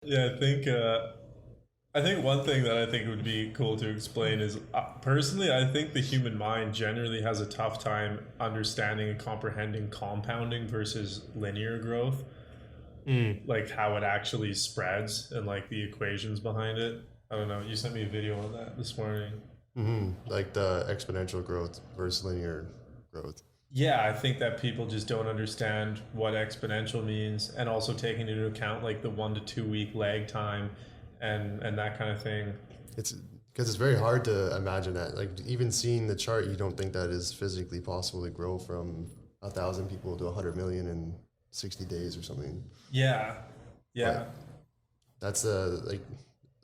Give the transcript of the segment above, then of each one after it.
Yeah, I think one thing that I think would be cool to explain is personally, I think the human mind generally has a tough time understanding and comprehending compounding versus linear growth, Mm. like how it actually spreads and like the equations behind it. I don't know. You sent me a video on that this morning. Like the exponential growth versus linear growth. Yeah, I think that people just don't understand what exponential means, and also taking into account like the 1 to 2 week lag time, and that kind of thing. It's because it's very hard to imagine that. Like even seeing the chart, you don't think that is physically possible to grow from 1,000 people to 100 million in 60 days or something. Yeah, yeah. But that's like,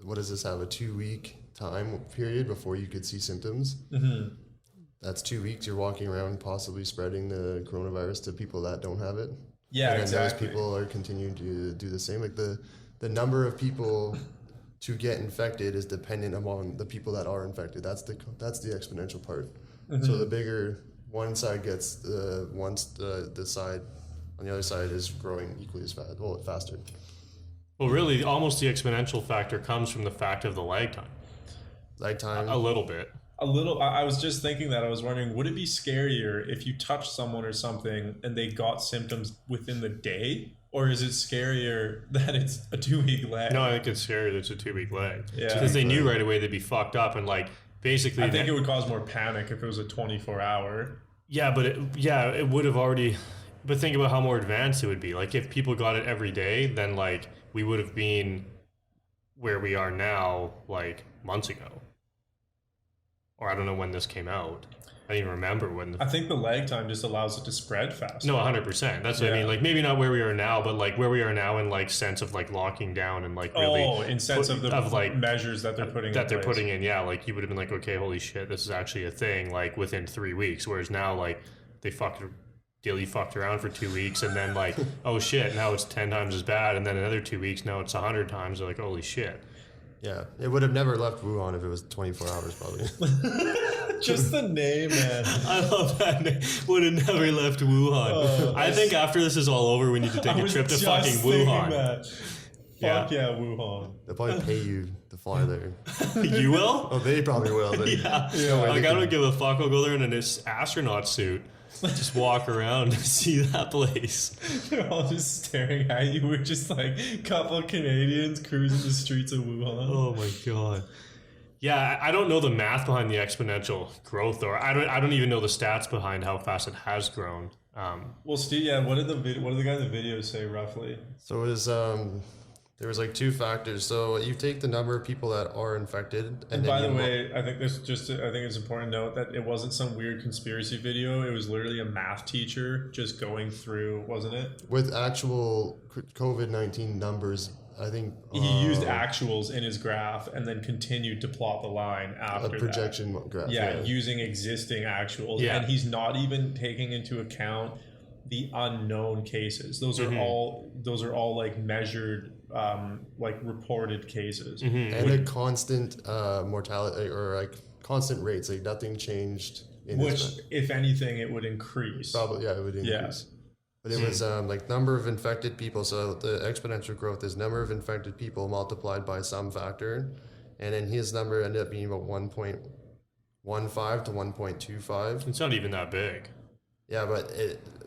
what does this have? A 2 week time period before you could see symptoms. That's 2 weeks. You're walking around possibly spreading the coronavirus to people that don't have it. Yeah, And then those exactly. people are continuing to do the same. Like the number of people to get infected is dependent upon the people that are infected. That's the exponential part. So the bigger one side gets, once the side on the other side is growing equally as fast, well, faster. Well, really, almost the exponential factor comes from the fact of the lag time. Lag A time. little bit. A little. I was just thinking that I was wondering, would it be scarier if you touched someone or something and they got symptoms within the day, or is it scarier that it's a 2 week lag? No, I think it's scary that it's a 2 week lag. Yeah. Because they knew lag. right away they'd be fucked up and like basically. I think it would cause more panic if it was a 24 hour. Yeah, but it would have already. But think about how more advanced it would be. Like if people got it every day, then like we would have been where we are now, like months ago. Or I don't know when this came out. I don't even remember when I the. think the lag time just allows it to spread faster. No, 100%. That's what I Yeah. mean. Like maybe not where we are now, but like where we are now in like sense of like locking down and like really Oh, in sense of the like measures that they're putting that in they're place. putting in. Yeah, like you would have been like, okay, holy shit, this is actually a thing. Like within 3 weeks, whereas now like they Dilly fucked around for 2 weeks and then like, oh shit, now it's 10 times as bad, and then another 2 weeks, now it's 100 times. They're like, holy shit. Yeah, it would have never left Wuhan if it was 24 hours, probably. Just the name, man. I love that name. Would have never left Wuhan. Oh, I think after this is all over, we need to take I a was trip to just fucking thinking Wuhan. that. Yeah. Fuck yeah, Wuhan. They'll probably pay you to fly there. You will? Oh, they probably will. But Yeah. no way Like, they I can- don't give a fuck. I'll go there in an astronaut suit. Just walk around and see that place. They're all just staring at you. We're just like a couple of Canadians cruising the streets of Wuhan. Oh my god. Yeah, I don't know the math behind the exponential growth, or I don't even know the stats behind how fast it has grown. Well, Steve, yeah. What did the guy in the video say roughly? So it was there was like two factors. So you take the number of people that are infected, And and by then the you way, I think it's important to note that it wasn't some weird conspiracy video. It was literally a math teacher just going through, wasn't it? with actual COVID-19 numbers. I think He used actuals in his graph and then continued to plot the line a after that. projection graph. Yeah, using existing actuals. Yeah. And he's not even taking into account the unknown cases. Those are all like measured, like reported cases. and a constant mortality, or like constant rates. Like nothing changed in Which, this. if anything, it would increase. Probably, yeah, it would increase. But it was like number of infected people. So the exponential growth is number of infected people multiplied by some factor, and then his number ended up being about 1.15 to 1.25. It's not even that big. Yeah, but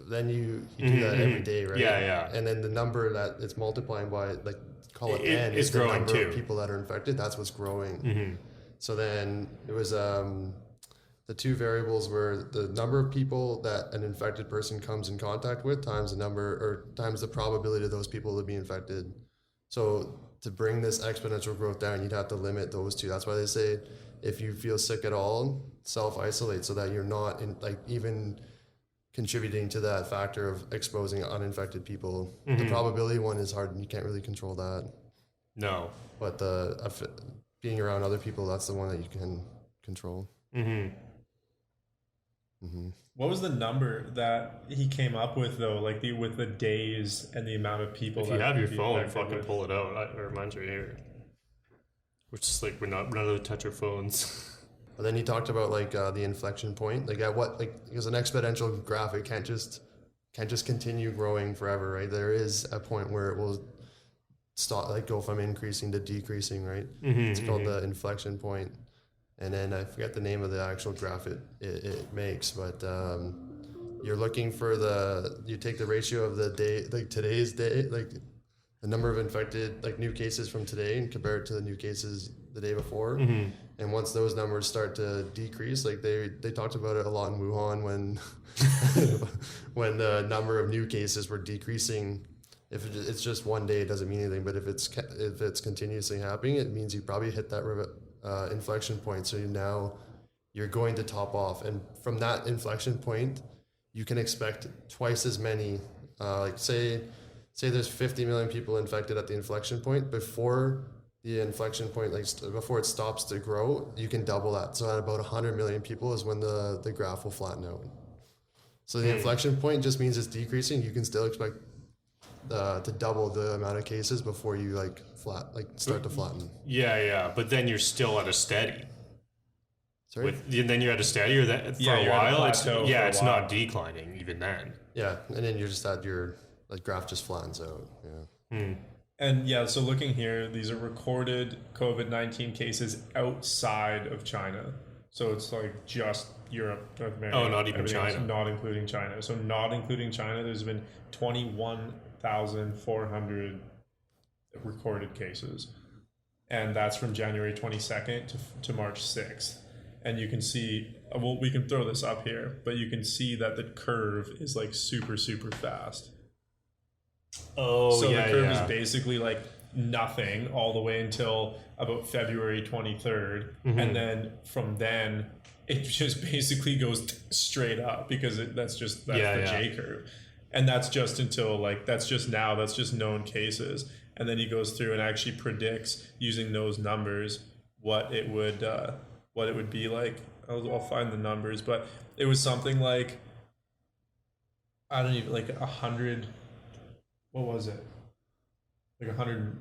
then you do that every day, right? Yeah, yeah. And then the number that it's multiplying by, like call it n, it's is the growing number too. of people that are infected. That's what's growing. So then it was the two variables were the number of people that an infected person comes in contact with times the number, or times the probability of those people to be infected. So to bring this exponential growth down, you'd have to limit those two. That's why they say if you feel sick at all, self-isolate so that you're not in, like even contributing to that factor of exposing uninfected people. The probability one is hard and you can't really control that. No. But being around other people, that's the one that you can control. What was the number that he came up with though? Like with the days and the amount of people. If that you have your could be phone, infected fucking with? pull it out. Mine's right here. Which is like we're not allowed to touch our phones. But then he talked about like the inflection point, like at what, like, because an exponential graph, it can't just continue growing forever, right? There is a point where it will stop, like go from increasing to decreasing, right? Mm-hmm, It's called the inflection point. And then I forget the name of the actual graph it makes, but you're looking for you take the ratio of the day, like today's day, like the number of infected, like new cases from today, and compare it to the new cases the day before. Mm-hmm. And once those numbers start to decrease, like they talked about it a lot in Wuhan when when the number of new cases were decreasing. If it's just one day, it doesn't mean anything. But if it's continuously happening, it means you probably hit that inflection point. So now you're going to top off, and from that inflection point, you can expect twice as many. Like say there's 50 million people infected at the inflection point. Before the inflection point, like before it stops to grow, you can double that. So at about 100 million people is when the graph will flatten out. So the inflection point just means it's decreasing. You can still expect to double the amount of cases before you start to flatten. Yeah. But then you're still at a steady. Sorry? Then you're at a steady, or that for a you're at a while. It's plateau for a it's while. not declining even then. Yeah, and then you're just at your graph just flattens out. Yeah. And yeah, so looking here, these are recorded COVID-19 cases outside of China. So it's like just Europe, North America. Oh, not even everything else, China. not including China. So not including China, there's been 21,400 recorded cases. And that's from January 22nd to March 6th. And you can see, well, we can throw this up here, but you can see that the curve is like super, super fast. Oh, So yeah, the curve yeah. is basically like nothing all the way until about February 23rd. And then from then, it just basically goes straight up because that's the J curve. And that's just until that's just known cases. And then he goes through and actually predicts using those numbers what it would be like. I'll find the numbers, but it was something like, I don't even, like 100, what was it? Like 100,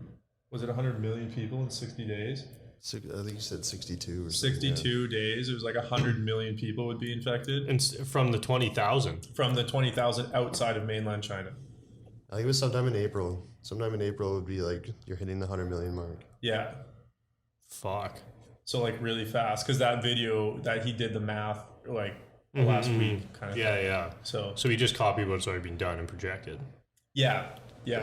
was it 100 million people in 60 days? I think you said 62 or something. 62 days, it was like 100 million people would be infected. And from the 20,000. From the 20,000 outside of mainland China. I think it was sometime in April. Sometime in April would be like you're hitting the 100 million mark. Yeah. Fuck. So like really fast, because that video that he did the math like last week kind of thing. Yeah. So he just copied what's already been done and projected. yeah.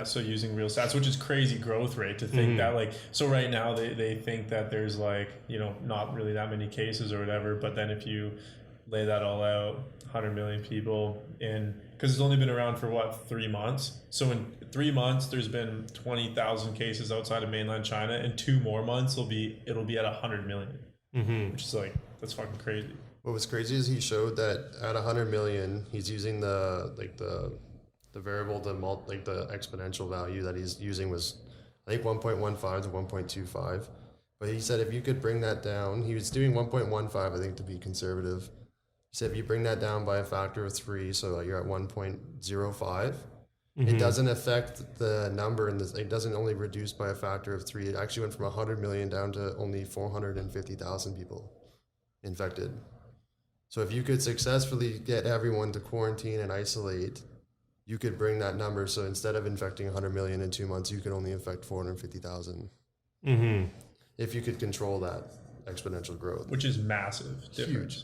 So using real stats, which is crazy growth rate to think that so right now they think that there's not really that many cases or whatever, but then if you lay that all out, 100 million people because it's only been around for 3 months. So in 3 months, there's been 20,000 cases outside of mainland China, and 2 more months it'll be at 100 million, which is that's fucking crazy. What was crazy is he showed that at 100 million, he's using the variable, the exponential value that he's using was, I think 1.15 to 1.25. But he said if you could bring that down, he was doing 1.15, I think, to be conservative. He said if you bring that down by a factor of 3, so you're at 1.05, it doesn't affect the number, and it doesn't only reduce by a factor of 3. It actually went from 100 million down to only 450,000 people infected. So if you could successfully get everyone to quarantine and isolate, you could bring that number. So instead of infecting 100 million in 2 months, you could only infect 450,000. If you could control that exponential growth. Which is massive difference. Huge.